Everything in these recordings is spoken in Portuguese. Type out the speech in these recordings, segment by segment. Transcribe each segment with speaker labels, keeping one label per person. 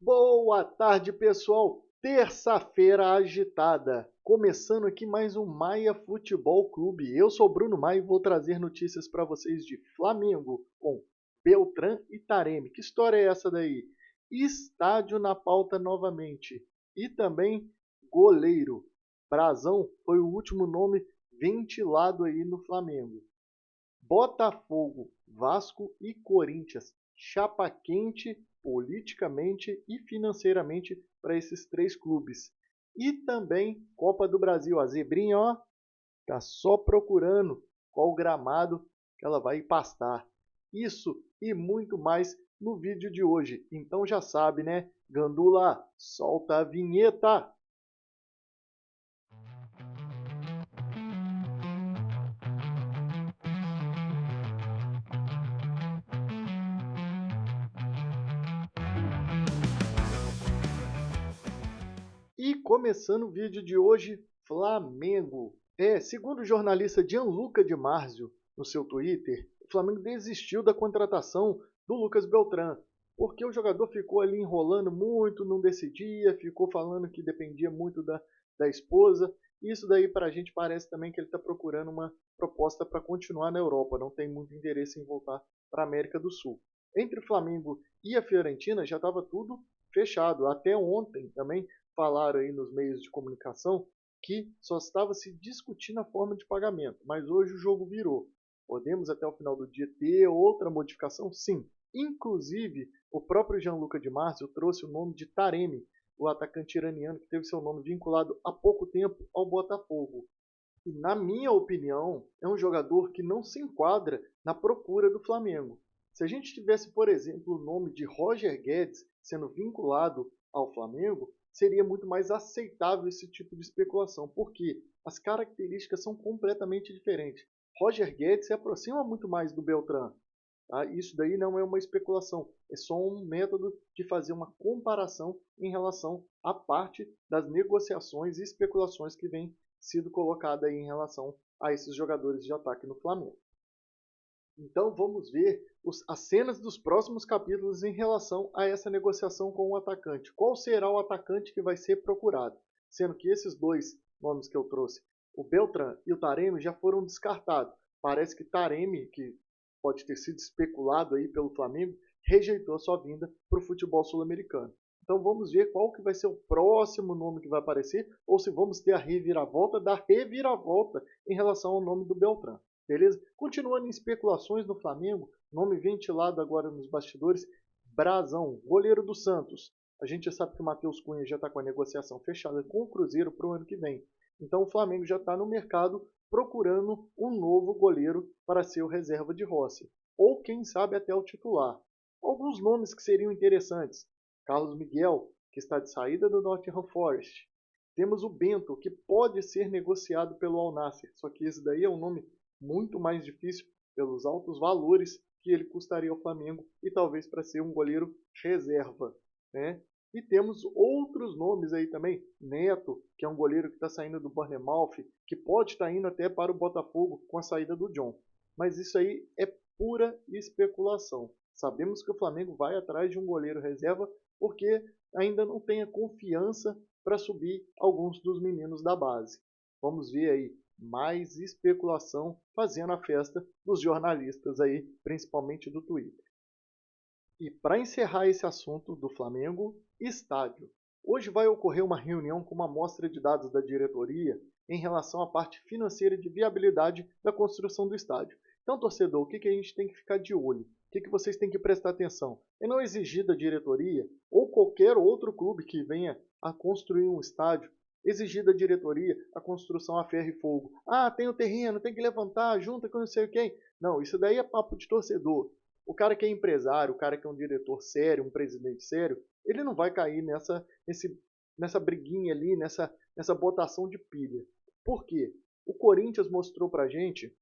Speaker 1: Boa tarde, pessoal. Terça-feira agitada. Começando aqui mais um Maia Futebol Clube. Eu sou Bruno Maia e vou trazer notícias para vocês de Flamengo com Beltrán e Taremi. Que história é essa daí? Estádio na pauta novamente. E também goleiro. Brazão foi o último nome ventilado aí no Flamengo. Botafogo, Vasco e Corinthians. Chapa quente politicamente e financeiramente para esses três clubes. E também Copa do Brasil. A Zebrinha, ó, tá só procurando qual gramado que ela vai pastar. Isso e muito mais no vídeo de hoje. Então já sabe, né? Gandula, solta a vinheta! E começando o vídeo de hoje, Flamengo. Segundo o jornalista Gianluca Di Marzio, no seu Twitter, o Flamengo desistiu da contratação do Lucas Beltrán, porque o jogador ficou ali enrolando muito, não decidia, ficou falando que dependia muito da esposa. Isso daí para a gente parece também que ele está procurando uma proposta para continuar na Europa, não tem muito interesse em voltar para a América do Sul. Entre o Flamengo e a Fiorentina já estava tudo fechado. Até ontem também falaram aí nos meios de comunicação que só estava se discutindo a forma de pagamento, mas hoje o jogo virou. Podemos até o final do dia ter outra modificação? Sim. Inclusive, o próprio Gianluca Di Marzio trouxe o nome de Taremi, o atacante iraniano que teve seu nome vinculado há pouco tempo ao Botafogo. E, na minha opinião, é um jogador que não se enquadra na procura do Flamengo. Se a gente tivesse, por exemplo, o nome de Roger Guedes sendo vinculado ao Flamengo, seria muito mais aceitável esse tipo de especulação, porque as características são completamente diferentes. Roger Guedes se aproxima muito mais do Beltrán. Tá? Isso daí não é uma especulação, é só um método de fazer uma comparação em relação à parte das negociações e especulações que vem sido colocada aí em relação a esses jogadores de ataque no Flamengo. Então vamos ver as cenas dos próximos capítulos em relação a essa negociação com o atacante. Qual será o atacante que vai ser procurado? Sendo que esses dois nomes que eu trouxe, o Beltrán e o Taremi, já foram descartados. Parece que Taremi, que pode ter sido especulado aí pelo Flamengo, rejeitou a sua vinda para o futebol sul-americano. Então vamos ver qual que vai ser o próximo nome que vai aparecer, ou se vamos ter a reviravolta da reviravolta em relação ao nome do Beltrán. Beleza? Continuando em especulações no Flamengo, nome ventilado agora nos bastidores, Brazão, goleiro do Santos. A gente já sabe que o Matheus Cunha já está com a negociação fechada com o Cruzeiro para o ano que vem. Então o Flamengo já está no mercado procurando um novo goleiro para ser o reserva de Rossi. Ou quem sabe até o titular. Alguns nomes que seriam interessantes. Carlos Miguel, que está de saída do Nottingham Forest. Temos o Bento, que pode ser negociado pelo Al Nassr, só que esse daí é um nome muito mais difícil pelos altos valores que ele custaria ao Flamengo e talvez para ser um goleiro reserva, né? E temos outros nomes aí também, Neto, que é um goleiro que está saindo do Bournemouth, que pode estar indo até para o Botafogo com a saída do John. Mas isso aí é pura especulação. Sabemos que o Flamengo vai atrás de um goleiro reserva porque ainda não tem a confiança para subir alguns dos meninos da base. Vamos ver aí mais especulação fazendo a festa dos jornalistas aí, principalmente do Twitter. E para encerrar esse assunto do Flamengo, estádio. Hoje vai ocorrer uma reunião com uma amostra de dados da diretoria em relação à parte financeira de viabilidade da construção do estádio. Então, torcedor, o que a gente tem que ficar de olho? O que vocês têm que prestar atenção? É não exigir da diretoria ou qualquer outro clube que venha a construir um estádio exigir da diretoria a construção a ferro e fogo. Ah, tem o terreno, tem que levantar, junta com não sei quem. Não, isso daí é papo de torcedor. O cara que é empresário, o cara que é um diretor sério, um presidente sério, ele não vai cair nessa briguinha ali, nessa botação de pilha. Por quê? O Corinthians mostrou pra gente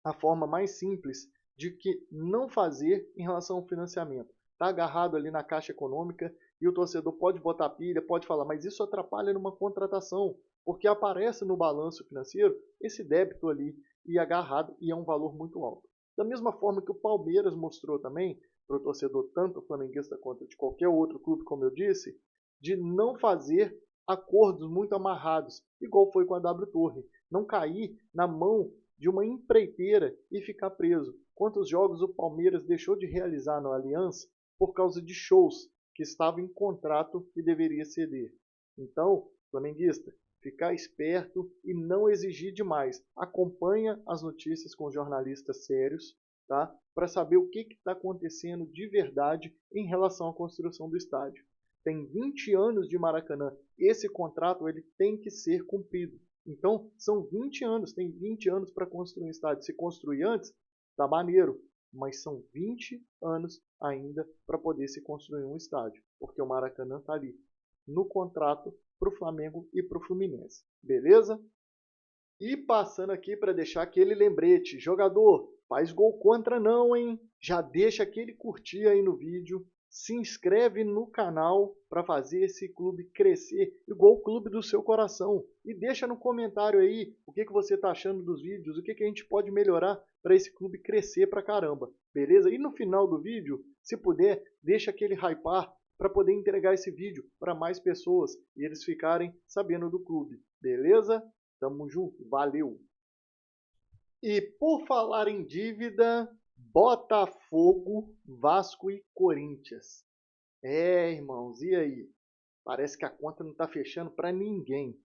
Speaker 1: a forma mais simples de que não fazer em relação ao financiamento. Está agarrado ali na Caixa Econômica e o torcedor pode botar pilha, pode falar, mas isso atrapalha numa contratação, porque aparece no balanço financeiro esse débito ali e agarrado e é um valor muito alto. Da mesma forma que o Palmeiras mostrou também para o torcedor, tanto flamenguista quanto de qualquer outro clube, como eu disse, de não fazer acordos muito amarrados, igual foi com a W Torre. Não cair na mão de uma empreiteira e ficar preso. Quantos jogos o Palmeiras deixou de realizar no Allianz por causa de shows que estavam em contrato e deveria ceder? Então, flamenguista, ficar esperto e não exigir demais. Acompanha as notícias com jornalistas sérios, tá? Para saber o que está acontecendo de verdade em relação à construção do estádio. Tem 20 anos de Maracanã. Esse contrato ele tem que ser cumprido. Então, são 20 anos. Tem 20 anos para construir um estádio. Se construir antes, tá maneiro. Mas são 20 anos ainda para poder se construir um estádio. Porque o Maracanã está ali no contrato para o Flamengo e para o Fluminense. Beleza? E passando aqui para deixar aquele lembrete. Jogador, faz gol contra não, hein? Já deixa aquele curtir aí no vídeo. Se inscreve no canal para fazer esse clube crescer igual o clube do seu coração. E deixa no comentário aí o que você está achando dos vídeos, o que a gente pode melhorar para esse clube crescer pra caramba. Beleza? E no final do vídeo, se puder, deixa aquele hypar para poder entregar esse vídeo para mais pessoas e eles ficarem sabendo do clube. Beleza? Tamo junto, valeu! E por falar em dívida, Botafogo, Vasco e Corinthians. Irmãos, e aí? Parece que a conta não está fechando para ninguém.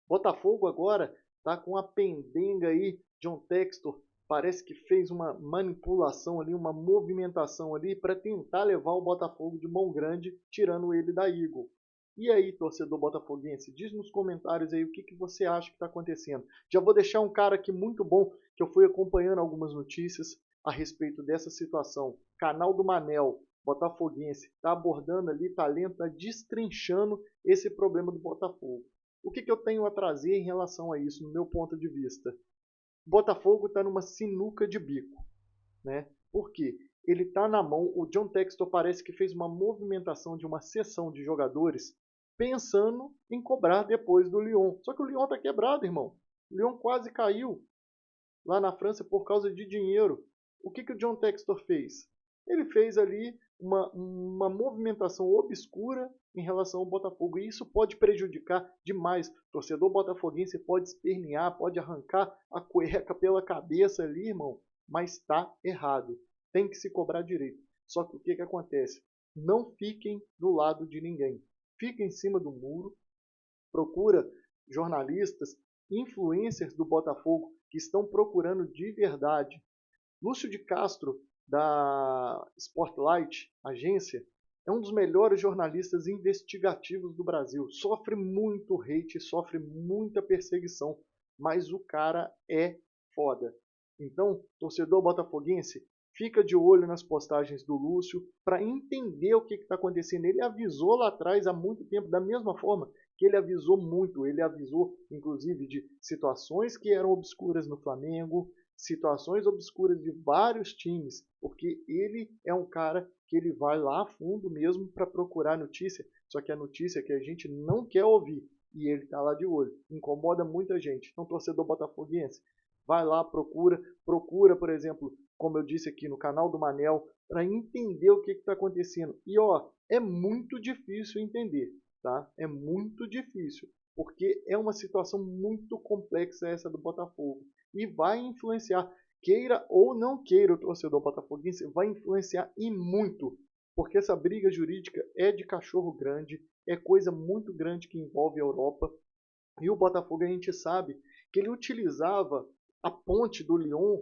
Speaker 1: Botafogo agora está com a pendenga aí. John Textor parece que fez uma manipulação ali, uma movimentação ali para tentar levar o Botafogo de mão grande, tirando ele da Eagle. E aí, torcedor botafoguense, diz nos comentários aí o que você acha que está acontecendo. Já vou deixar um cara aqui muito bom, que eu fui acompanhando algumas notícias a respeito dessa situação. Canal do Manel, botafoguense, está abordando ali, talento, está destrinchando esse problema do Botafogo. O que eu tenho a trazer em relação a isso, no meu ponto de vista? O Botafogo está numa sinuca de bico, né? Por quê? Ele está na mão, o John Textor parece que fez uma movimentação de uma sessão de jogadores pensando em cobrar depois do Lyon. Só que o Lyon está quebrado, irmão. O Lyon quase caiu lá na França por causa de dinheiro. O que o John Textor fez? Ele fez ali uma movimentação obscura em relação ao Botafogo. E isso pode prejudicar demais. O torcedor botafoguense pode espernear, pode arrancar a cueca pela cabeça ali, irmão. Mas está errado. Tem que se cobrar direito. Só que o que acontece? Não fiquem do lado de ninguém. Fica em cima do muro. Procura jornalistas, influencers do Botafogo que estão procurando de verdade. Lúcio de Castro, da Spotlight, agência, é um dos melhores jornalistas investigativos do Brasil. Sofre muito hate, sofre muita perseguição, mas o cara é foda. Então, torcedor botafoguense, fica de olho nas postagens do Lúcio para entender o que está acontecendo. Ele avisou lá atrás há muito tempo, da mesma forma que ele avisou muito. Ele avisou, inclusive, de situações que eram obscuras no Flamengo, situações obscuras de vários times, porque ele é um cara que ele vai lá a fundo mesmo para procurar notícia, só que a notícia que a gente não quer ouvir, e ele está lá de olho, incomoda muita gente. Então, torcedor botafoguense, vai lá, procura, por exemplo, como eu disse aqui no canal do Manel, para entender o que está acontecendo. E ó, é muito difícil entender, tá? É muito difícil, porque é uma situação muito complexa essa do Botafogo e vai influenciar, queira ou não queira o torcedor botafoguense, vai influenciar e muito, porque essa briga jurídica é de cachorro grande, é coisa muito grande que envolve a Europa, e o Botafogo a gente sabe que ele utilizava a ponte do Lyon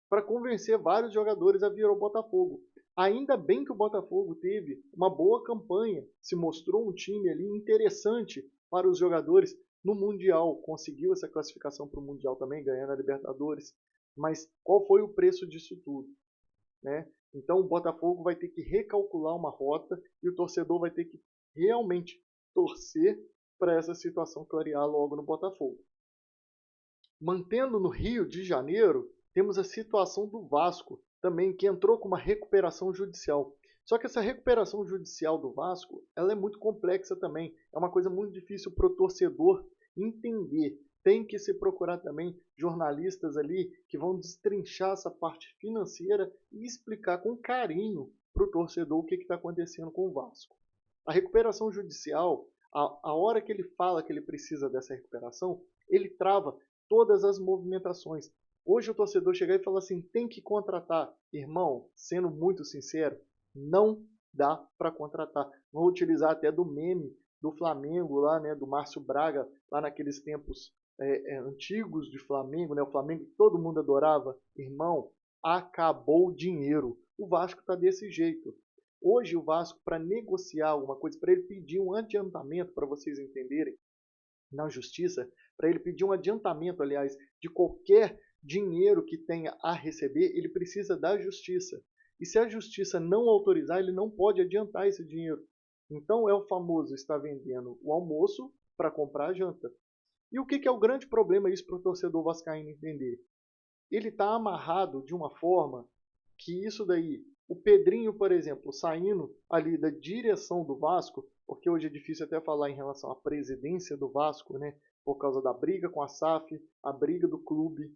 Speaker 1: para convencer vários jogadores a vir ao Botafogo. Ainda bem que o Botafogo teve uma boa campanha, se mostrou um time ali interessante para os jogadores no Mundial, conseguiu essa classificação para o Mundial também, ganhando a Libertadores. Mas qual foi o preço disso tudo? Né? Então o Botafogo vai ter que recalcular uma rota e o torcedor vai ter que realmente torcer para essa situação clarear logo no Botafogo. Mantendo no Rio de Janeiro, temos a situação do Vasco, também que entrou com uma recuperação judicial. Só que essa recuperação judicial do Vasco, ela é muito complexa também. É uma coisa muito difícil para o torcedor entender. Tem que se procurar também jornalistas ali que vão destrinchar essa parte financeira e explicar com carinho para o torcedor o que está acontecendo com o Vasco. A recuperação judicial, a hora que ele fala que ele precisa dessa recuperação, ele trava todas as movimentações. Hoje o torcedor chega e fala assim, tem que contratar. Irmão, sendo muito sincero, não dá para contratar. Vou utilizar até do meme do Flamengo lá, né, do Márcio Braga, lá naqueles tempos antigos de Flamengo, né, o Flamengo que todo mundo adorava. Irmão, acabou o dinheiro. O Vasco está desse jeito. Hoje o Vasco, para negociar alguma coisa, para ele pedir um adiantamento, para vocês entenderem, na justiça, para ele pedir um adiantamento, aliás, de qualquer dinheiro que tenha a receber, ele precisa da justiça. E se a justiça não autorizar, ele não pode adiantar esse dinheiro. Então é o famoso estar vendendo o almoço para comprar a janta. E o que é o grande problema isso para o torcedor vascaíno entender? Ele está amarrado de uma forma que isso daí, o Pedrinho, por exemplo, saindo ali da direção do Vasco, porque hoje é difícil até falar em relação à presidência do Vasco, né? Por causa da briga com a SAF, a briga do clube.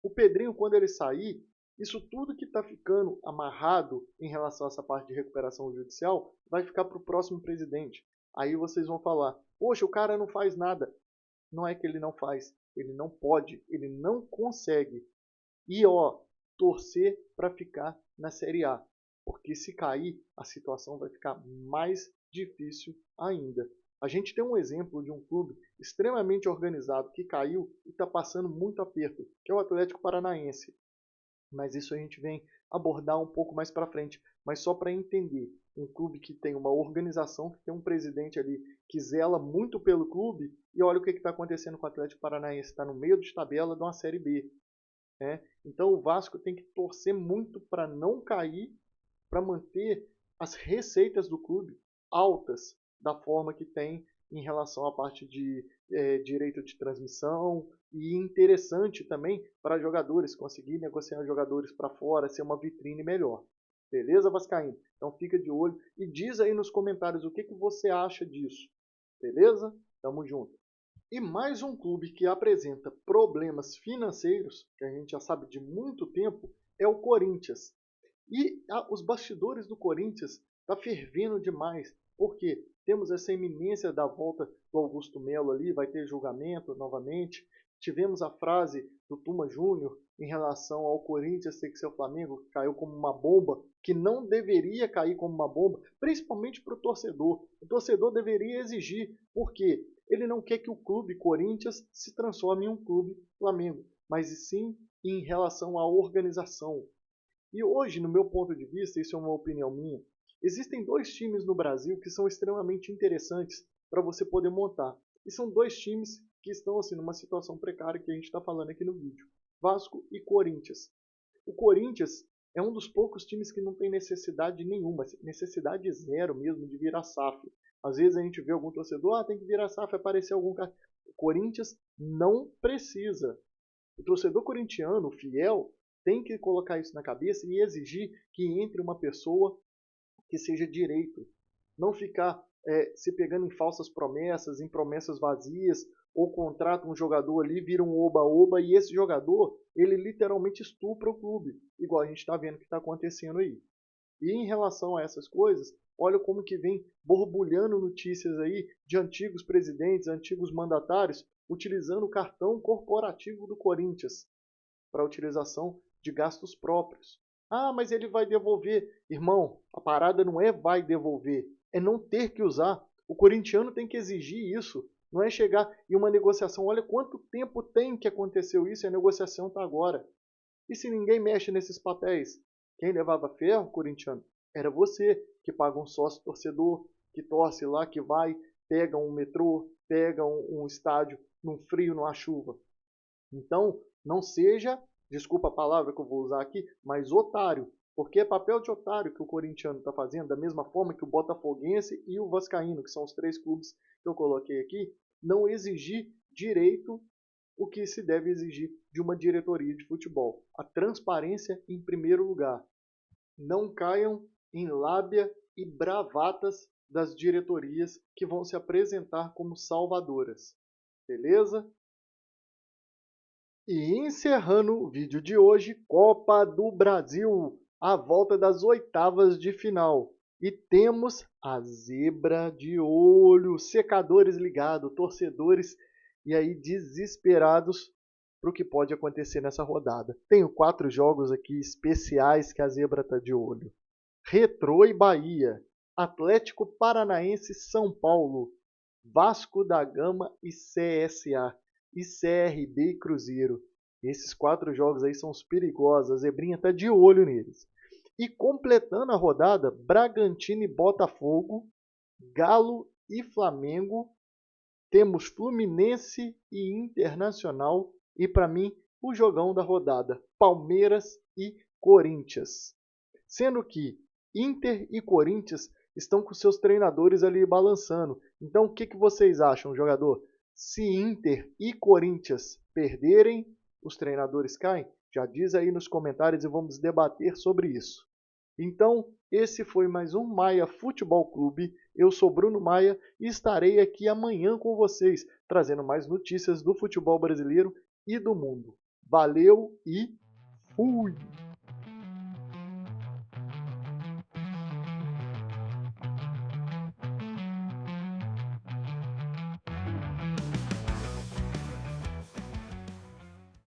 Speaker 1: O Pedrinho, quando ele sair, isso tudo que está ficando amarrado em relação a essa parte de recuperação judicial vai ficar para o próximo presidente. Aí vocês vão falar, poxa, o cara não faz nada. Não é que ele não faz, ele não pode, ele não consegue. E ó, torcer para ficar na Série A, porque se cair, a situação vai ficar mais difícil ainda. A gente tem um exemplo de um clube extremamente organizado que caiu e está passando muito aperto, que é o Atlético Paranaense. Mas isso a gente vem abordar um pouco mais para frente. Mas só para entender, um clube que tem uma organização, que tem um presidente ali que zela muito pelo clube, e olha o que está acontecendo com o Atlético Paranaense, está no meio de tabela de uma Série B. Né? Então o Vasco tem que torcer muito para não cair, para manter as receitas do clube altas da forma que tem em relação à parte de direito de transmissão e interessante também para jogadores, conseguir negociar jogadores para fora, ser uma vitrine melhor. Beleza, Vascaíno? Então fica de olho e diz aí nos comentários o que você acha disso. Beleza? Tamo junto. E mais um clube que apresenta problemas financeiros, que a gente já sabe de muito tempo, é o Corinthians. E os bastidores do Corinthians tá fervendo demais, porque temos essa iminência da volta do Augusto Melo ali, vai ter julgamento novamente. Tivemos a frase do Tuma Júnior em relação ao Corinthians ter que ser o Flamengo, que caiu como uma bomba, que não deveria cair como uma bomba, principalmente para o torcedor. O torcedor deveria exigir, porque ele não quer que o clube Corinthians se transforme em um clube Flamengo, mas sim em relação à organização. E hoje, no meu ponto de vista, isso é uma opinião minha, existem dois times no Brasil que são extremamente interessantes para você poder montar. E são dois times que estão assim numa situação precária que a gente está falando aqui no vídeo. Vasco e Corinthians. O Corinthians é um dos poucos times que não tem necessidade nenhuma, necessidade zero mesmo de virar SAF. Às vezes a gente vê algum torcedor, tem que virar SAF, aparecer algum cara. O Corinthians não precisa. O torcedor corintiano, fiel, tem que colocar isso na cabeça e exigir que entre uma pessoa que seja direito. Não ficar se pegando em falsas promessas, em promessas vazias, ou contrata um jogador ali, vira um oba-oba, e esse jogador, ele literalmente estupra o clube, igual a gente está vendo que está acontecendo aí. E em relação a essas coisas, olha como que vem borbulhando notícias aí de antigos presidentes, antigos mandatários, utilizando o cartão corporativo do Corinthians para utilização de gastos próprios. Ah, mas ele vai devolver. Irmão, a parada não é vai devolver, é não ter que usar. O corintiano tem que exigir isso. Não é chegar em uma negociação, olha quanto tempo tem que aconteceu isso e a negociação está agora. E se ninguém mexe nesses papéis? Quem levava ferro, corintiano, era você, que paga um sócio torcedor, que torce lá, que vai, pega um metrô, pega um estádio, num frio, numa chuva. Então, não seja, desculpa a palavra que eu vou usar aqui, mas otário. Porque é papel de otário que o corintiano está fazendo, da mesma forma que o botafoguense e o vascaíno, que são os três clubes que eu coloquei aqui, não exigir direito o que se deve exigir de uma diretoria de futebol. A transparência em primeiro lugar. Não caiam em lábia e bravatas das diretorias que vão se apresentar como salvadoras. Beleza? E encerrando o vídeo de hoje, Copa do Brasil. a volta das oitavas de final. E temos a zebra de olho, secadores ligados, torcedores e aí desesperados para o que pode acontecer nessa rodada. Tenho 4 jogos aqui especiais que a zebra está de olho. Retrô e Bahia, Atlético Paranaense São Paulo, Vasco da Gama e CSA, e CRB e Cruzeiro. Esses 4 jogos aí são os perigosos, a zebrinha está de olho neles. E completando a rodada, Bragantino e Botafogo, Galo e Flamengo, temos Fluminense e Internacional e, para mim, o jogão da rodada, Palmeiras e Corinthians. Sendo que Inter e Corinthians estão com seus treinadores ali balançando. Então, o que vocês acham, jogador? Se Inter e Corinthians perderem, os treinadores caem? Já diz aí nos comentários e vamos debater sobre isso. Então, esse foi mais um Maia Futebol Clube. Eu sou Bruno Maia e estarei aqui amanhã com vocês, trazendo mais notícias do futebol brasileiro e do mundo. Valeu e fui!